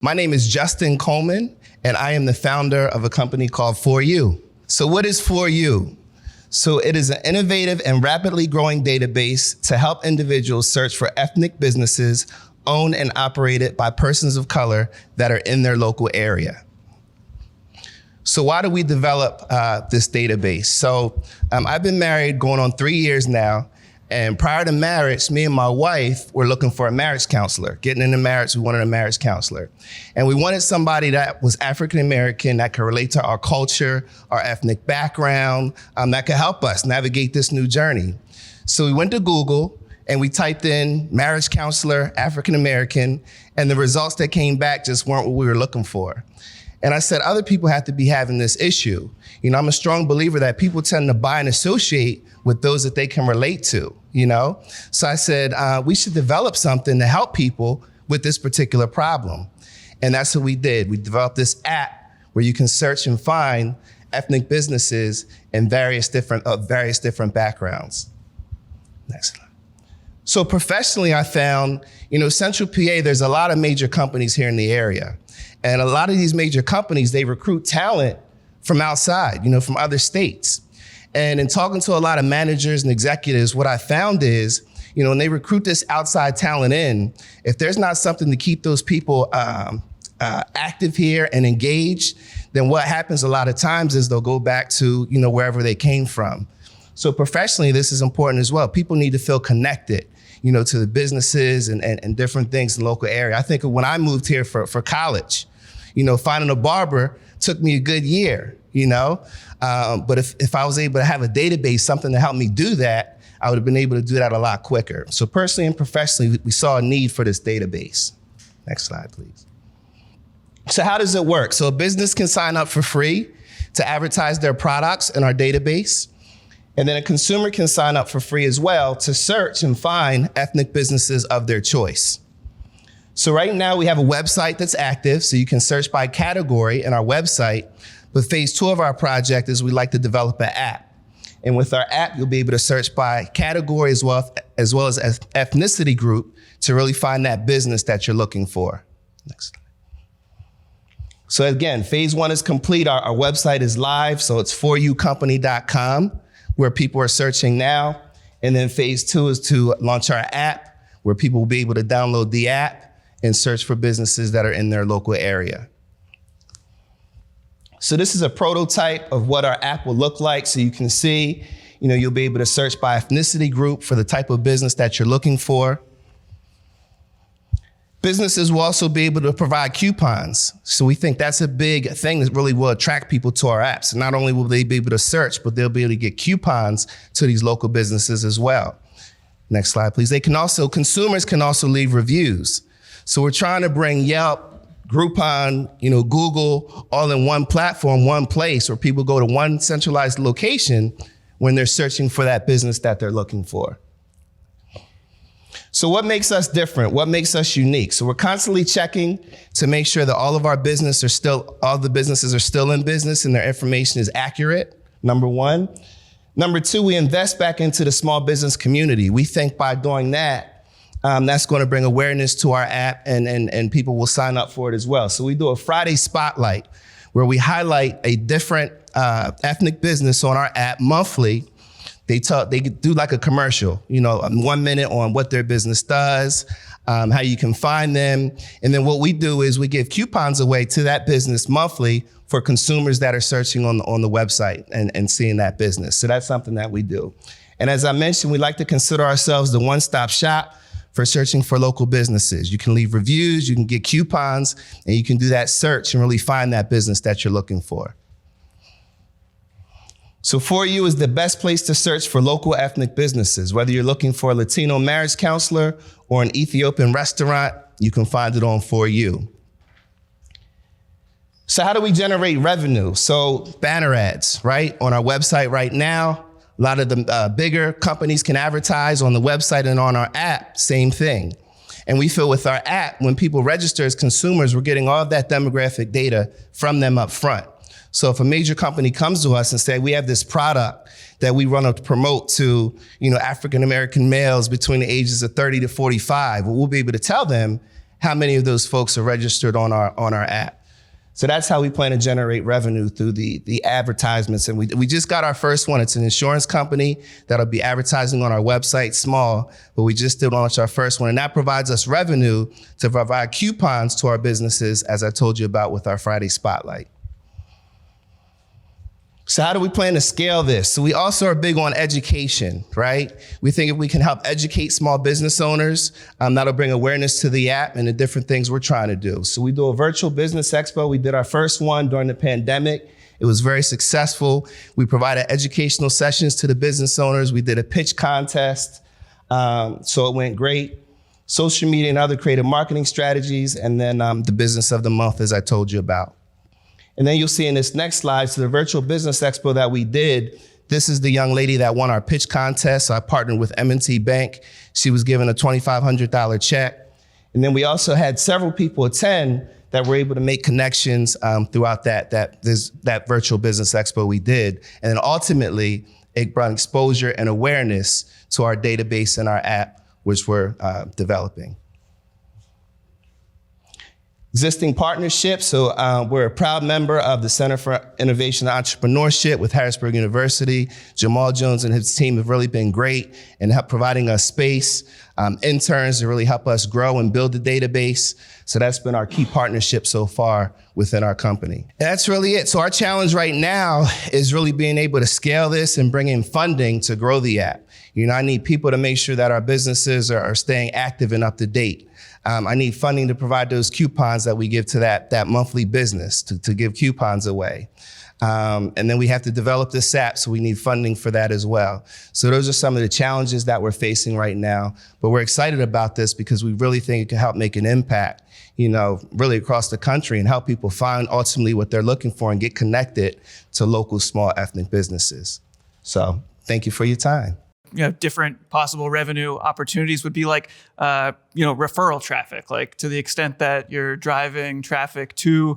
My name is Justin Coleman, and I am the founder of a company called For You. So what is For You? So it is an innovative and rapidly growing database to help individuals search for ethnic businesses owned and operated by persons of color that are in their local area. So why do we develop this database? So I've been married going on 3 years now. And prior to marriage, me and my wife were looking for a marriage counselor. Getting into marriage, we wanted a marriage counselor. And we wanted somebody that was African-American, that could relate to our culture, our ethnic background, that could help us navigate this new journey. So we went to Google and we typed in marriage counselor, African-American, and the results that came back just weren't what we were looking for. And I said, other people have to be having this issue. You know, I'm a strong believer that people tend to buy and associate with those that they can relate to, you know? So I said, we should develop something to help people with this particular problem. And that's what we did. We developed this app where you can search and find ethnic businesses in various different backgrounds. Next slide. So professionally, I found, you know, Central PA, there's a lot of major companies here in the area. And a lot of these major companies, they recruit talent from outside, you know, from other states. And in talking to a lot of managers and executives, what I found is, you know, when they recruit this outside talent in, if there's not something to keep those people active here and engaged, then what happens a lot of times is they'll go back to, you know, wherever they came from. So professionally, this is important as well. People need to feel connected, you know, to the businesses and different things in the local area. I think when I moved here for college, you know, finding a barber took me a good year, you know? But if I was able to have a database, something to help me do that, I would have been able to do that a lot quicker. So personally and professionally, we saw a need for this database. Next slide, please. So how does it work? So a business can sign up for free to advertise their products in our database. And then a consumer can sign up for free as well to search and find ethnic businesses of their choice. So right now we have a website that's active, so you can search by category in our website. But phase 2 of our project is we'd like to develop an app. And with our app, you'll be able to search by category as well as ethnicity group to really find that business that you're looking for. Next slide. So again, phase 1 is complete. Our website is live, so it's foryoucompany.com, where people are searching now. And then phase 2 is to launch our app, where people will be able to download the app and search for businesses that are in their local area. So this is a prototype of what our app will look like. So you can see, you know, you'll be able to search by ethnicity group for the type of business that you're looking for. Businesses will also be able to provide coupons. So we think that's a big thing that really will attract people to our apps. And not only will they be able to search, but they'll be able to get coupons to these local businesses as well. Next slide, please. Consumers can also leave reviews. So we're trying to bring Yelp, Groupon, you know, Google, all in one platform, one place where people go to one centralized location when they're searching for that business that they're looking for. So what makes us different? What makes us unique? So we're constantly checking to make sure that all the businesses are still in business and their information is accurate, number 1. Number 2, we invest back into the small business community. We think by doing that, that's going to bring awareness to our app and people will sign up for it as well. So we do a Friday spotlight where we highlight a different ethnic business on our app monthly. They do like a commercial, you know, 1 minute on what their business does, how you can find them. And then what we do is we give coupons away to that business monthly for consumers that are searching on the website and seeing that business. So that's something that we do. And as I mentioned, we like to consider ourselves the one-stop shop for searching for local businesses. You can leave reviews, you can get coupons, and you can do that search and really find that business that you're looking for. So For You is the best place to search for local ethnic businesses. Whether you're looking for a Latino marriage counselor or an Ethiopian restaurant, you can find it on For You. So how do we generate revenue? So banner ads, right? On our website right now, a lot of the bigger companies can advertise on the website and on our app, same thing. And we feel with our app, when people register as consumers, we're getting all of that demographic data from them up front. So if a major company comes to us and say, we have this product that we want to promote to, you know, African-American males between the ages of 30 to 45, well, we'll be able to tell them how many of those folks are registered on our app. So that's how we plan to generate revenue, through the advertisements. And we just got our first one. It's an insurance company that'll be advertising on our website, small, but we just did launch our first one. And that provides us revenue to provide coupons to our businesses, as I told you about with our Friday Spotlight. So how do we plan to scale this? So we also are big on education, right? We think if we can help educate small business owners, that'll bring awareness to the app and the different things we're trying to do. So we do a virtual business expo. We did our first one during the pandemic. It was very successful. We provided educational sessions to the business owners. We did a pitch contest, so it went great. Social media and other creative marketing strategies, and then the business of the month, as I told you about. And then you'll see in this next slide, so the virtual business expo that we did, this is the young lady that won our pitch contest. So I partnered with M&T Bank. She was given a $2,500 check. And then we also had several people attend that were able to make connections throughout that virtual business expo we did. And then ultimately, it brought exposure and awareness to our database and our app, which we're developing. Existing partnerships, so we're a proud member of the Center for Innovation and Entrepreneurship with Harrisburg University. Jamal Jones and his team have really been great in providing us space, interns to really help us grow and build the database. So that's been our key partnership so far within our company. And that's really it. So our challenge right now is really being able to scale this and bring in funding to grow the app. You know, I need people to make sure that our businesses are staying active and up to date. I need funding to provide those coupons that we give to that monthly business, to give coupons away. And then we have to develop this app, so we need funding for that as well. So those are some of the challenges that we're facing right now. But we're excited about this because we really think it can help make an impact, you know, really across the country, and help people find ultimately what they're looking for and get connected to local small ethnic businesses. So thank you for your time. You know, different possible revenue opportunities would be like, referral traffic, like to the extent that you're driving traffic to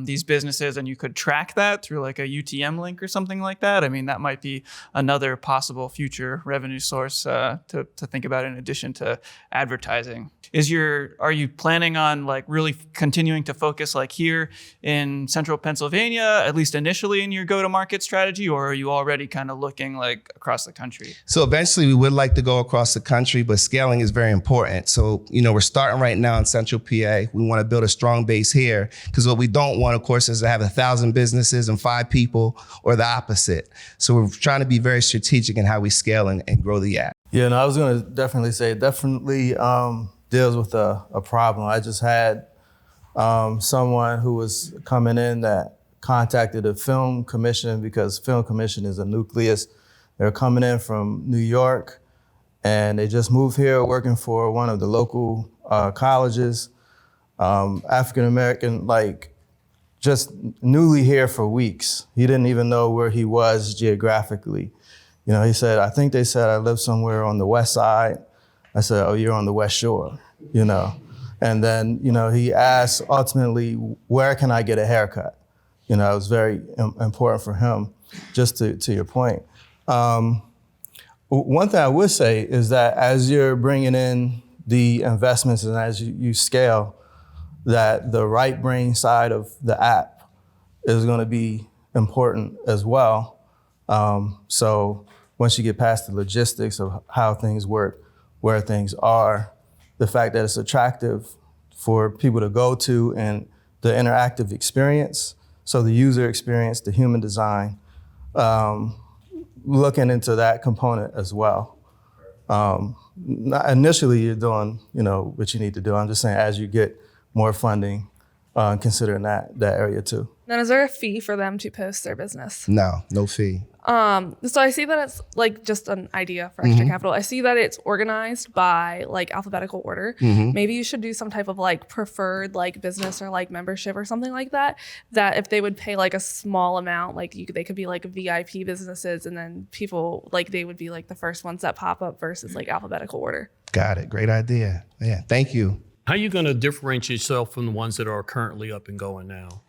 these businesses and you could track that through like a UTM link or something like that. I mean, that might be another possible future revenue source to think about in addition to advertising. Are you planning on like really continuing to focus like here in central Pennsylvania, at least initially in your go-to-market strategy, or are you already kind of looking like across the country? So eventually we would like to go across the country, but scaling is very important. So, you know, we're starting right now in central PA. We want to build a strong base here, because what we don't want, of course, is to have 1,000 businesses and 5 people, or the opposite. So we're trying to be very strategic in how we scale and grow the app. Yeah, and I was going to definitely say, deals with a problem. I just had someone who was coming in that contacted a film commission, because film commission is a nucleus. They're coming in from New York, and they just moved here working for one of the local colleges. African-American, like just newly here for weeks. He didn't even know where he was geographically. You know, he said, I think they said I live somewhere on the west side. I said, oh, you're on the West Shore, you know. And then, you know, he asked ultimately, where can I get a haircut? You know, it was very important for him, just to your point. One thing I would say is that as you're bringing in the investments and as you scale, that the right brain side of the app is going to be important as well. So once you get past the logistics of how things work, where things are, the fact that it's attractive for people to go to, and the interactive experience, so the user experience, the human design, looking into that component as well. Initially, you're doing, you know, what you need to do. I'm just saying, as you get more funding, considering that area too. Then is there a fee for them to post their business? No fee. So I see that it's like just an idea for extra capital. I see that it's organized by like alphabetical order. Maybe you should do some type of like preferred like business or like membership or something like that. That if they would pay like a small amount, like they could be like VIP businesses, and then people like they would be like the first ones that pop up versus like alphabetical order. Got it. Great idea. Yeah. Thank you. How are you going to differentiate yourself from the ones that are currently up and going now?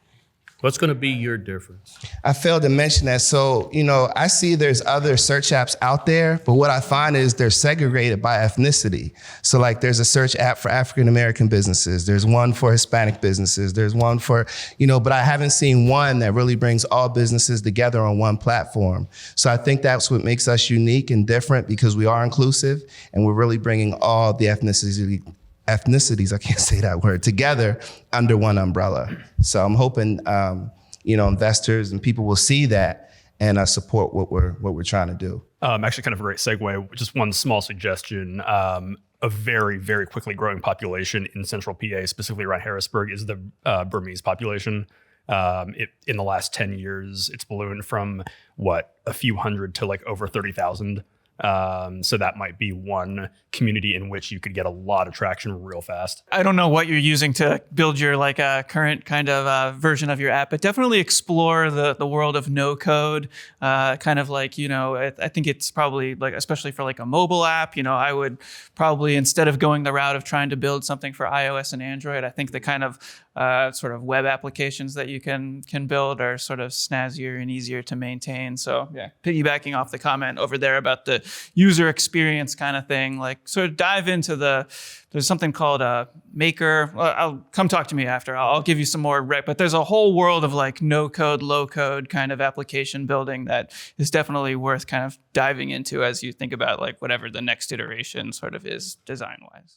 What's going to be your difference? I failed to mention that. So, I see there's other search apps out there, but what I find is they're segregated by ethnicity. So like there's a search app for African-American businesses. There's one for Hispanic businesses. There's one for, but I haven't seen one that really brings all businesses together on one platform. So I think that's what makes us unique and different, because we are inclusive and we're really bringing all the ethnicities, I can't say that word, together under one umbrella. So I'm hoping, investors and people will see that and support what we're trying to do. Actually, kind of a great segue. Just one small suggestion. A very, very quickly growing population in central PA, specifically around Harrisburg, is the Burmese population. In the last 10 years, it's ballooned from a few hundred to like over 30,000. So that might be one community in which you could get a lot of traction real fast. I don't know what you're using to build your current kind of version of your app, but definitely explore the world of no code. I think it's probably especially for a mobile app, I would probably, instead of going the route of trying to build something for iOS and Android, I think the kind of sort of web applications that you can build are sort of snazzier and easier to maintain. So yeah, piggybacking off the comment over there about the user experience kind of thing, sort of dive into there's something called a Maker. Well, I'll come talk to me after. I'll give you some more, but there's a whole world of no code, low code kind of application building that is definitely worth kind of diving into as you think about whatever the next iteration sort of is design wise.